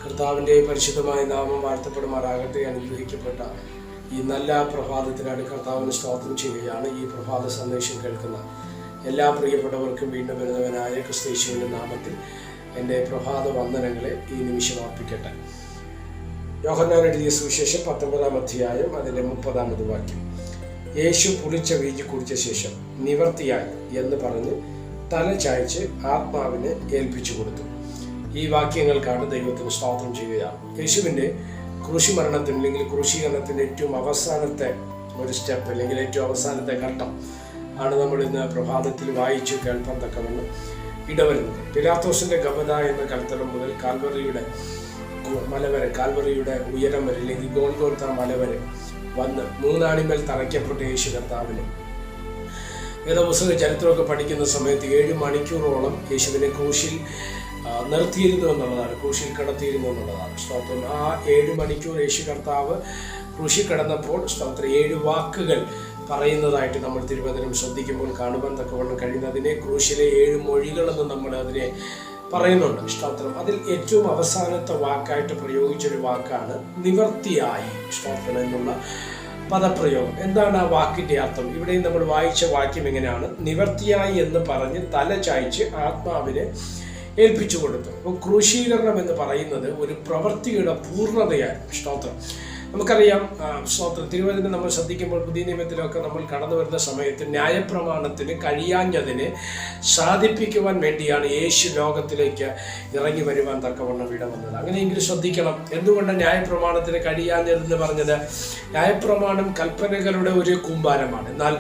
കർത്താവിൻ്റെ പരിശുദ്ധമായ നാമം വാഴ്ത്തപ്പെടുമാറാകട്ടെ. അനുഗ്രഹിക്കപ്പെട്ട ഈ നല്ല പ്രഭാതത്തിനാണ് കർത്താവിന് സ്തോത്രം ചെയ്യുകയാണ്. ഈ പ്രഭാത സന്ദേശം കേൾക്കുന്ന എല്ലാ പ്രിയപ്പെട്ടവർക്കും വീണ്ടും വരുന്നവനായ ക്രിസ്തയേശുവിൻ്റെ നാമത്തിൽ എൻ്റെ പ്രഭാത വന്ദനങ്ങളെ ഈ നിമിഷം അർപ്പിക്കട്ടെ. യോഹന്നാൻ എഴുതിയ സുവിശേഷം 19-ാം അധ്യായം അതിൻ്റെ 30-ാമത് വാക്യം. യേശു പുളിച്ച വീഞ്ഞ് കുടിച്ച ശേഷം നിവർത്തിയായി എന്ന് പറഞ്ഞ് തല ചായ്ച്ച് ആത്മാവിനെ ഏൽപ്പിച്ചു കൊടുത്തു. ഈ വാക്യങ്ങൾക്കാണ് ദൈവത്തിന് സ്തോത്രം ചെയ്യുകയാണ്. യേശുവിൻ്റെ ക്രൂശിമരണത്തിന് അല്ലെങ്കിൽ ക്രൂശീകരണത്തിൻ്റെ ഏറ്റവും അവസാനത്തെ ഒരു സ്റ്റെപ്പ് അല്ലെങ്കിൽ ഏറ്റവും അവസാനത്തെ ഘട്ടം ആണ് നമ്മൾ ഇന്ന് പ്രഭാതത്തിൽ വായിച്ചു കേൾപ്പാൻ തക്കവണ്ണം ഇടവരുന്നത്. പിലാത്തോസിൻ്റെ ഗബദ എന്ന കൽത്തളം മുതൽ കാൽവറിയുടെ മലവരെ, കാൽവറിയുടെ ഉയരം വരെ അല്ലെങ്കിൽ ഗോൽഗോൽത്ത മലവരെ വന്ന് മൂന്നാണിമേൽ തറയ്ക്കപ്പെട്ട യേശു കർത്താവിന് വേദപുസ്തക ചരിത്രമൊക്കെ പഠിക്കുന്ന സമയത്ത് 7 മണിക്കൂറോളം യേശുവിനെ ക്രൂശിൽ നിർത്തിയിരുന്നു എന്നുള്ളതാണ്, ക്രൂശിൽ കിടത്തിയിരുന്നു എന്നുള്ളതാണ്. സ്തോത്രം. ആ 7 മണിക്കൂർ യേശു കർത്താവ് ക്രൂശിൽ കിടന്നപ്പോൾ സ്തോത്രം 7 വാക്കുകൾ പറയുന്നതായിട്ട് നമ്മൾ തിരുവചനം ശ്രദ്ധിക്കുമ്പോൾ കാണുവാൻ തക്കവണ്ണം കഴിയുന്നതിനെ ക്രൂശിലെ 7 മൊഴികളെന്ന് നമ്മൾ അതിനെ പറയുന്നുണ്ട്. സ്തോത്രം. അതിൽ ഏറ്റവും അവസാനത്തെ വാക്കായിട്ട് പ്രയോഗിച്ചൊരു വാക്കാണ് നിവർത്തിയായി. സ്തോത്രം എന്നുള്ള പദപ്രയോഗം. എന്താണ് ആ വാക്കിൻ്റെ അർത്ഥം? ഇവിടെയും നമ്മൾ വായിച്ച വാക്യം എങ്ങനെയാണ്? നിവർത്തിയായി എന്ന് പറഞ്ഞ് തല ചായ്ച്ച് ആത്മാവിനെ ഏൽപ്പിച്ചു കൊടുത്തു. അപ്പോൾ ക്രൂശീകരണം എന്ന് പറയുന്നത് ഒരു പ്രവൃത്തിയുടെ പൂർണ്ണതയാണ്. സ്തോത്രം. നമുക്കറിയാം, സ്തോത്രം, തിരുവചനം നമ്മൾ ശ്രദ്ധിക്കുമ്പോൾ പുതിയ നിയമത്തിലൊക്കെ നമ്മൾ കടന്നു വരുന്ന സമയത്ത് ന്യായപ്രമാണത്തിന് കഴിയാഞ്ഞതിനെ സാധിപ്പിക്കുവാൻ വേണ്ടിയാണ് യേശു ലോകത്തിലേക്ക് ഇറങ്ങി വരുവാൻ തക്കവണ്ണം ഇടവന്നത്. അങ്ങനെയെങ്കിൽ ശ്രദ്ധിക്കണം, എന്തുകൊണ്ട് ന്യായപ്രമാണത്തിന് കഴിയാഞ്ഞതെന്ന് പറഞ്ഞത്? ന്യായപ്രമാണം കൽപ്പനകളുടെ ഒരു കൂമ്പാരമാണ്. എന്നാൽ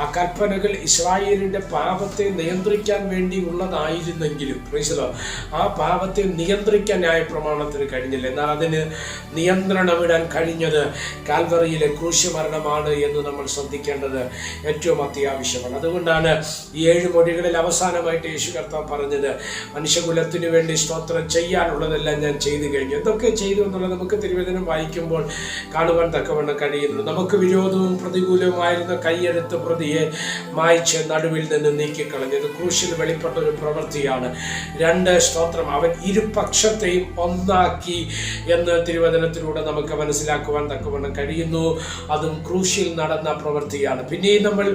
ആ കൽപ്പനകൾ ഇസ്രായേലിൻ്റെ പാപത്തെ നിയന്ത്രിക്കാൻ വേണ്ടി ഉള്ളതായിരുന്നെങ്കിലും ആ പാപത്തെ നിയന്ത്രിക്കാൻ ന്യായപ്രമാണത്തിന് കഴിഞ്ഞില്ല. എന്നാൽ അതിന് നിയന്ത്രണമിടാൻ കഴിഞ്ഞത് കാൽവറിയിലെ ക്രൂശമരണമാണ് എന്ന് നമ്മൾ ശ്രദ്ധിക്കേണ്ടത് ഏറ്റവും അത്യാവശ്യമാണ്. അതുകൊണ്ടാണ് ഈ 7 മൊഴികളിൽ അവസാനമായിട്ട് യേശു കർത്താവ് പറഞ്ഞത്, മനുഷ്യകുലത്തിന് വേണ്ടി സ്തോത്രം ചെയ്യാനുള്ളതെല്ലാം ഞാൻ ചെയ്തു കഴിഞ്ഞു. എന്തൊക്കെ ചെയ്തു എന്നുള്ളത് നമുക്ക് തിരുവചനം വായിക്കുമ്പോൾ കാണുവാൻ തക്കവണ്ണം കഴിയുന്നു. നമുക്ക് വിരോധവും പ്രതികൂലവുമായിരുന്ന കൈയെടുത്ത പ്രതിയെ മായ്ച്ച് നടുവിൽ നിന്ന് നീക്കിക്കളഞ്ഞത് ക്രൂശിൽ വെളിപ്പെട്ട ഒരു പ്രവൃത്തിയാണ്. 2 സ്തോത്രം, അവൻ ഇരുപക്ഷത്തെയും ഒന്നാക്കി എന്ന് തിരുവചനത്തിലൂടെ നമുക്ക് മനസ്സിലാക്കുവാൻ തക്കവണ്ണം കഴിയുന്നു. അതും ക്രൂശിൽ നടന്ന പ്രവൃത്തിയാണ്. പിന്നെയും നമ്മൾ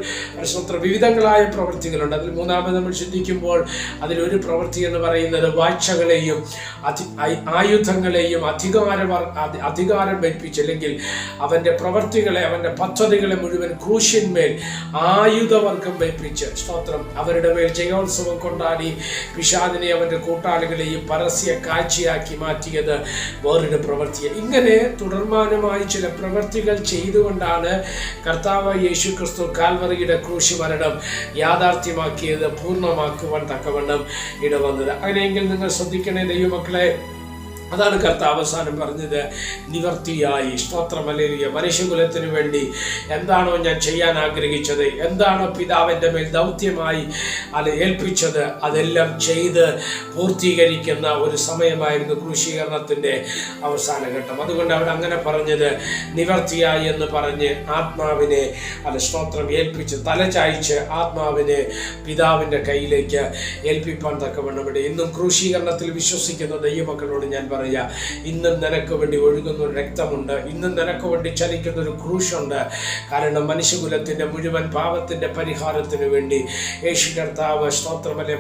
സ്തോത്രം വിവിധങ്ങളായ പ്രവൃത്തികളുണ്ട്. അതിൽ മൂന്നാമത് നമ്മൾ ചിന്തിക്കുമ്പോൾ അതിലൊരു പ്രവൃത്തി എന്ന് പറയുന്നത് വാഴ്ചകളെയും ആയുധങ്ങളെയും അധികാരം ഏൽപ്പിച്ച്, അല്ലെങ്കിൽ അവൻ്റെ പ്രവൃത്തികളെ, അവൻ്റെ പദ്ധതികളെ മുഴുവൻ ക്രൂശിന്മേൽ ആയുധവർഗം ഏൽപ്പിച്ച് സ്തോത്രം അവരുടെ മേൽ ജയോത്സവം കൊണ്ടാടി പിശാചിനെ അവൻ്റെ കൂട്ടാളികളെയും പരസ്യ കാഴ്ചയാക്കി മാറ്റിയത് വേറൊരു പ്രവൃത്തി. ഇങ്ങനെ തുടർമാനമായി ചില പ്രവൃത്തികൾ ചെയ്തുകൊണ്ടാണ് കർത്താവ് യേശു ക്രിസ്തു കാൽവറിയുടെ ക്രൂശ് മരണം യാഥാർത്ഥ്യമാക്കിയത്, പൂർണ്ണമാക്കുവാൻ തക്കവണ്ണം ഇടവന്നത്. അങ്ങനെയെങ്കിൽ നിങ്ങൾ ശ്രദ്ധിക്കണേ ദൈവമക്കളെ, അതാണ് കർത്താവ് അവസാനം പറഞ്ഞത്, നിവർത്തിയായി. സ്തോത്രം. ഹല്ലേലൂയ. മനുഷ്യകുലത്തിന് വേണ്ടി എന്താണോ ഞാൻ ചെയ്യാൻ ആഗ്രഹിച്ചത്, എന്താണോ പിതാവിൻ്റെ മേൽ ദൗത്യമായി ഏൽപ്പിച്ചത്, അതെല്ലാം ചെയ്ത് പൂർത്തീകരിക്കുന്ന ഒരു സമയമായിരുന്നു ക്രൂശീകരണത്തിൻ്റെ അവസാന ഘട്ടം. അതുകൊണ്ട് അവിടെ അങ്ങനെ പറഞ്ഞത് നിവർത്തിയായി എന്ന് പറഞ്ഞ് ആത്മാവിനെ സ്തോത്രം ഏൽപ്പിച്ച് തല ചായ്ച്ച് ആത്മാവിനെ പിതാവിൻ്റെ കയ്യിലേക്ക് ഏൽപ്പിപ്പാൻ തക്കവണ്ണം ഇവിടെ ഇന്നും ക്രൂശീകരണത്തിൽ വിശ്വസിക്കുന്ന ദൈവമക്കളോട് ഞാൻ പറയാം, ഇന്നും നിനക്ക് വേണ്ടി ഒഴുകുന്ന ഒരു രക്തമുണ്ട്, ഇന്നും നിനക്ക് വേണ്ടി ചലിക്കുന്ന ഒരു ക്രൂശുണ്ട്. കാരണം മനുഷ്യകുലത്തിൻ്റെ മുഴുവൻ പാപത്തിൻ്റെ പരിഹാരത്തിന് വേണ്ടി യേശു കർത്താവ് സ്തോത്രമല്ലേ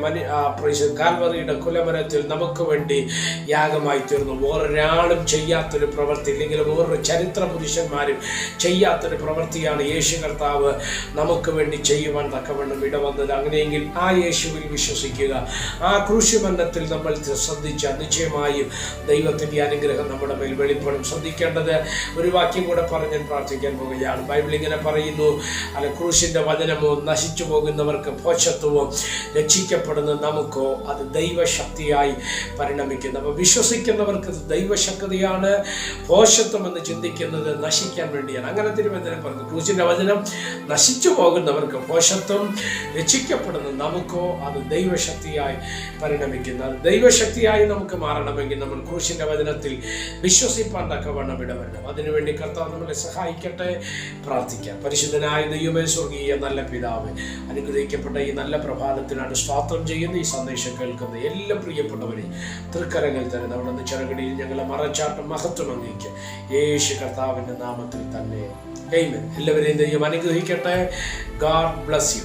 കാൽവറിയുടെ കുലമരത്തിൽ നമുക്ക് വേണ്ടി യാഗമായി തീർന്നു. വേറൊരാളും ചെയ്യാത്തൊരു പ്രവൃത്തി, അല്ലെങ്കിൽ വേറൊരു ചരിത്ര പുരുഷന്മാരും ചെയ്യാത്തൊരു പ്രവൃത്തിയാണ് യേശു കർത്താവ് നമുക്ക് വേണ്ടി ചെയ്യുവാൻ തക്കവണ്ണം ഇടവന്നത്. അങ്ങനെയെങ്കിൽ ആ യേശുവിൽ വിശ്വസിക്കുക, ആ ക്രൂശുമരണത്തിൽ നമ്മൾ ശ്രദ്ധിച്ചാൽ നിശ്ചയമായും ദൈവത്തിൻ്റെ അനുഗ്രഹം നമ്മുടെ മേൽ വെളിപ്പെടും. ശ്രദ്ധിക്കേണ്ടത് ഒരു വാക്യം കൂടെ പറഞ്ഞ് ഞാൻ പ്രാർത്ഥിക്കാൻ പോവുകയാണ്. ബൈബിൾ ഇങ്ങനെ പറയുന്നു, ക്രൂശിൻ്റെ വചനമോ നശിച്ചു പോകുന്നവർക്ക് ഭോഷത്വവും രക്ഷിക്കപ്പെടുന്ന നമുക്കോ അത് ദൈവശക്തിയായി പരിണമിക്കുന്നു. അപ്പോൾ വിശ്വസിക്കുന്നവർക്ക് ദൈവശക്തിയാണ്, ഭോഷത്വം എന്ന് ചിന്തിക്കുന്നത് നശിക്കാൻ വേണ്ടിയാണ്. അങ്ങനെ തിരുവചനം പറഞ്ഞു, ക്രൂശിൻ്റെ വചനം നശിച്ചു പോകുന്നവർക്ക് ഭോഷത്വം, രക്ഷിക്കപ്പെടുന്ന നമുക്കോ അത് ദൈവശക്തിയായി പരിണമിക്കുന്നു. ദൈവശക്തിയായി നമുക്ക് മാറണമെങ്കിൽ നമ്മൾ ക്രൂശിൻ്റെ വചനത്തിൽ വിശ്വസിപ്പാൻ തക്കവണ്ണം ഇടവരണം. അതിനുവേണ്ടി കർത്താവ് നമ്മളെ സഹായിക്കട്ടെ. പ്രാർത്ഥിക്കാം. പരിശുദ്ധനായ ദൈവമേ, സ്വർഗീയ നല്ല പിതാവേ, അനുഗ്രഹിക്കപ്പെട്ട ഈ നല്ല പ്രഭാതത്തിനാണ് സ്തോത്രം ചെയ്യുന്ന ഈ സന്ദേശം കേൾക്കുന്ന എല്ലാ പ്രിയപ്പെട്ടവരെയും തൃക്കരങ്ങൾ തരുന്ന അവിടെ ചെറുകടിയിൽ ഞങ്ങളെ മറച്ചാട്ടം മഹത്വം അംഗീകരിക്കുക യേശു കർത്താവിൻ്റെ നാമത്തിൽ തന്നെ. ആമേൻ. എല്ലാവരെയും ദൈവം അനുഗ്രഹിക്കട്ടെ. God bless you.